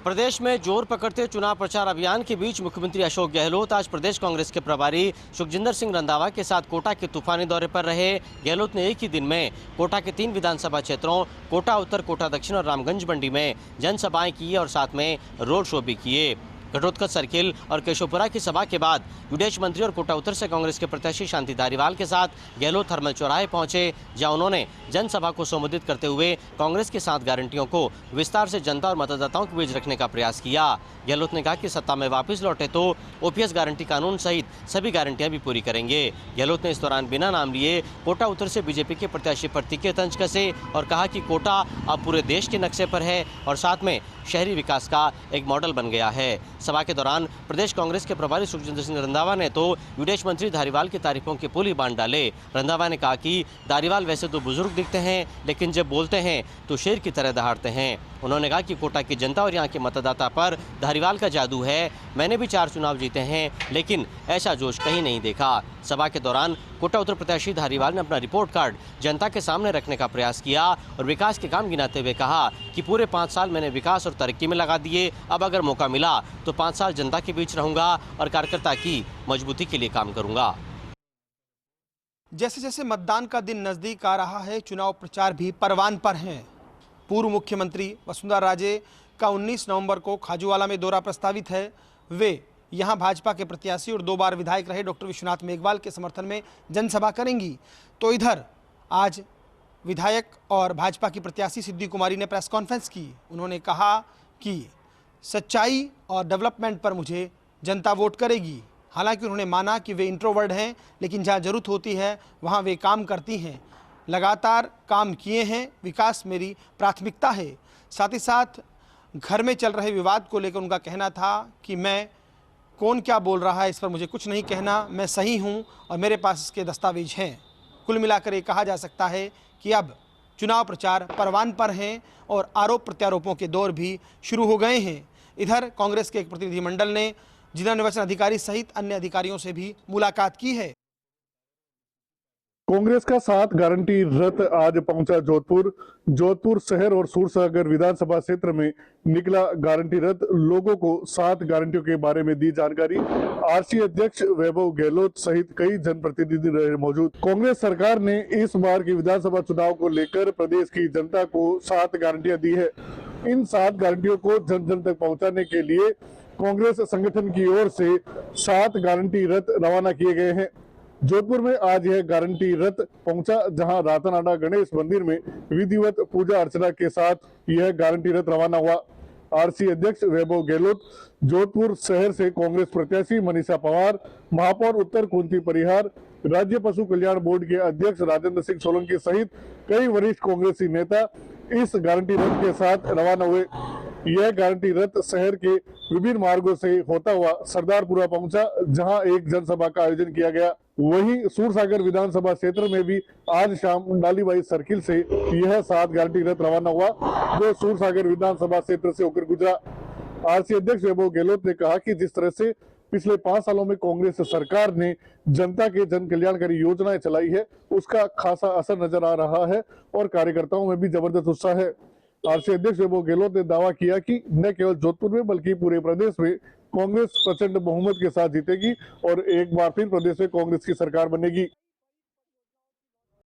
प्रदेश में जोर पकड़ते चुनाव प्रचार अभियान के बीच मुख्यमंत्री अशोक गहलोत आज प्रदेश कांग्रेस के प्रभारी सुखजिंदर सिंह रंधावा के साथ कोटा के तूफानी दौरे पर रहे। गहलोत ने एक ही दिन में कोटा के 3 विधानसभा क्षेत्रों कोटा उत्तर, कोटा दक्षिण और रामगंज मंडी में जनसभाएं की और साथ में रोड शो भी किए। घटोत्कच सर्किल और केशवपुरा की सभा के बाद विदेश मंत्री और कोटा उत्तर से कांग्रेस के प्रत्याशी शांति धारीवाल के साथ गहलोत थर्मल चौराहे पहुंचे, जहां उन्होंने जनसभा को संबोधित करते हुए कांग्रेस की 7 गारंटियों को विस्तार से जनता और मतदाताओं के बीच रखने का प्रयास किया। गहलोत ने कहा कि सत्ता में वापस लौटे तो ओपीएस गारंटी कानून सहित सभी गारंटियां भी पूरी करेंगे। गहलोत ने इस दौरान बिना नाम लिए कोटा उत्तर से बीजेपी के प्रत्याशी पर तीखे तंज कसे और कहा कि कोटा अब पूरे देश के नक्शे पर है और साथ में शहरी विकास का एक मॉडल बन गया है। सभा के दौरान प्रदेश कांग्रेस के प्रभारी सुखजिंदर सिंह रंधावा ने तो विदेश मंत्री धारीवाल की तारीफों के पुल ही बांध डाले। रंधावा ने कहा कि धारीवाल वैसे तो बुजुर्ग दिखते हैं, लेकिन जब बोलते हैं तो शेर की तरह दहाड़ते हैं। उन्होंने कहा कि कोटा की जनता और यहाँ के मतदाता पर धारीवाल का जादू है। मैंने भी 4 चुनाव जीते हैं, लेकिन ऐसा जोश कहीं नहीं देखा। सभा के दौरान कोटा उत्तर प्रत्याशी धारीवाल ने अपना रिपोर्ट कार्ड जनता के सामने रखने का प्रयास किया और विकास के काम गिनाते हुए कहा कि पूरे 5 साल मैंने विकास और तरक्की में लगा दिए। अब अगर मौका मिला तो 5 साल जनता के बीच रहूंगा और कार्यकर्ता की मजबूती के लिए काम करूंगा। जैसे जैसे मतदान का दिन नजदीक आ रहा है, चुनाव प्रचार भी परवान पर है। पूर्व मुख्यमंत्री वसुंधरा राजे का 19 नवंबर को खाजूवाला में दौरा प्रस्तावित है। वे यहां भाजपा के प्रत्याशी और 2 बार विधायक रहे डॉक्टर विश्वनाथ मेघवाल के समर्थन में जनसभा करेंगी। तो इधर आज विधायक और भाजपा की प्रत्याशी सिद्धि कुमारी ने प्रेस कॉन्फ्रेंस की। उन्होंने कहा कि सच्चाई और डेवलपमेंट पर मुझे जनता वोट करेगी। हालांकि उन्होंने माना कि वे इंट्रोवर्ट हैं, लेकिन जहां ज़रूरत होती है वहां वे काम करती हैं। लगातार काम किए हैं, विकास मेरी प्राथमिकता है। साथ ही साथ घर में चल रहे विवाद को लेकर उनका कहना था कि मैं कौन क्या बोल रहा है इस पर मुझे कुछ नहीं कहना, मैं सही हूं और मेरे पास इसके दस्तावेज हैं। कुल मिलाकर ये कहा जा सकता है कि अब चुनाव प्रचार परवान पर हैं और आरोप प्रत्यारोपों के दौर भी शुरू हो गए हैं। इधर कांग्रेस के एक प्रतिनिधिमंडल ने जिला निर्वाचन अधिकारी सहित अन्य अधिकारियों से भी मुलाकात की है। कांग्रेस का 7 गारंटी रथ आज पहुंचा जोधपुर शहर और सूरसागर विधानसभा क्षेत्र में निकला गारंटी रथ। लोगों को 7 गारंटियों के बारे में दी जानकारी। आरसी अध्यक्ष वैभव गहलोत सहित कई जनप्रतिनिधि रहे मौजूद। कांग्रेस सरकार ने इस बार की विधानसभा चुनाव को लेकर प्रदेश की जनता को 7 गारंटियां दी है। इन 7 गारंटियों को जन जन तक पहुंचाने के लिए कांग्रेस संगठन की ओर से 7 गारंटी रथ रवाना किए गए हैं। जोधपुर में आज यह गारंटी रथ पहुंचा, जहां रातनाडा गणेश मंदिर में विधिवत पूजा अर्चना के साथ यह गारंटी रथ रवाना हुआ। आरसी अध्यक्ष वैभव गहलोत, जोधपुर शहर से कांग्रेस प्रत्याशी मनीषा पवार, महापौर उत्तर कुंती परिहार, राज्य पशु कल्याण बोर्ड के अध्यक्ष राजेंद्र सिंह सोलंकी सहित कई वरिष्ठ कांग्रेसी नेता इस गारंटी रथ के साथ रवाना हुए। यह गारंटी रथ शहर के विभिन्न मार्गों से होता हुआ सरदारपुरा पहुंचा, जहां एक जनसभा का आयोजन किया गया। वहीं सूरसागर विधानसभा क्षेत्र में भी आज शाम डालीबाई सर्किल से यह 7 गारंटी रथ रवाना हुआ, जो सूरसागर विधानसभा क्षेत्र से होकर गुजरा। आरसी अध्यक्ष वैभव गहलोत ने कहा कि जिस तरह से पिछले 5 सालों में कांग्रेस सरकार ने जनता के जन कल्याणकारी योजनाएं चलाई है, उसका खासा असर नजर आ रहा है और कार्यकर्ताओं में भी जबरदस्त उत्साह है। आरसी अध्यक्ष वैभव गहलोत ने दावा किया कि न केवल जोधपुर में बल्कि पूरे प्रदेश में कांग्रेस प्रचंड बहुमत के साथ जीतेगी और एक बार फिर प्रदेश में कांग्रेस की सरकार बनेगी।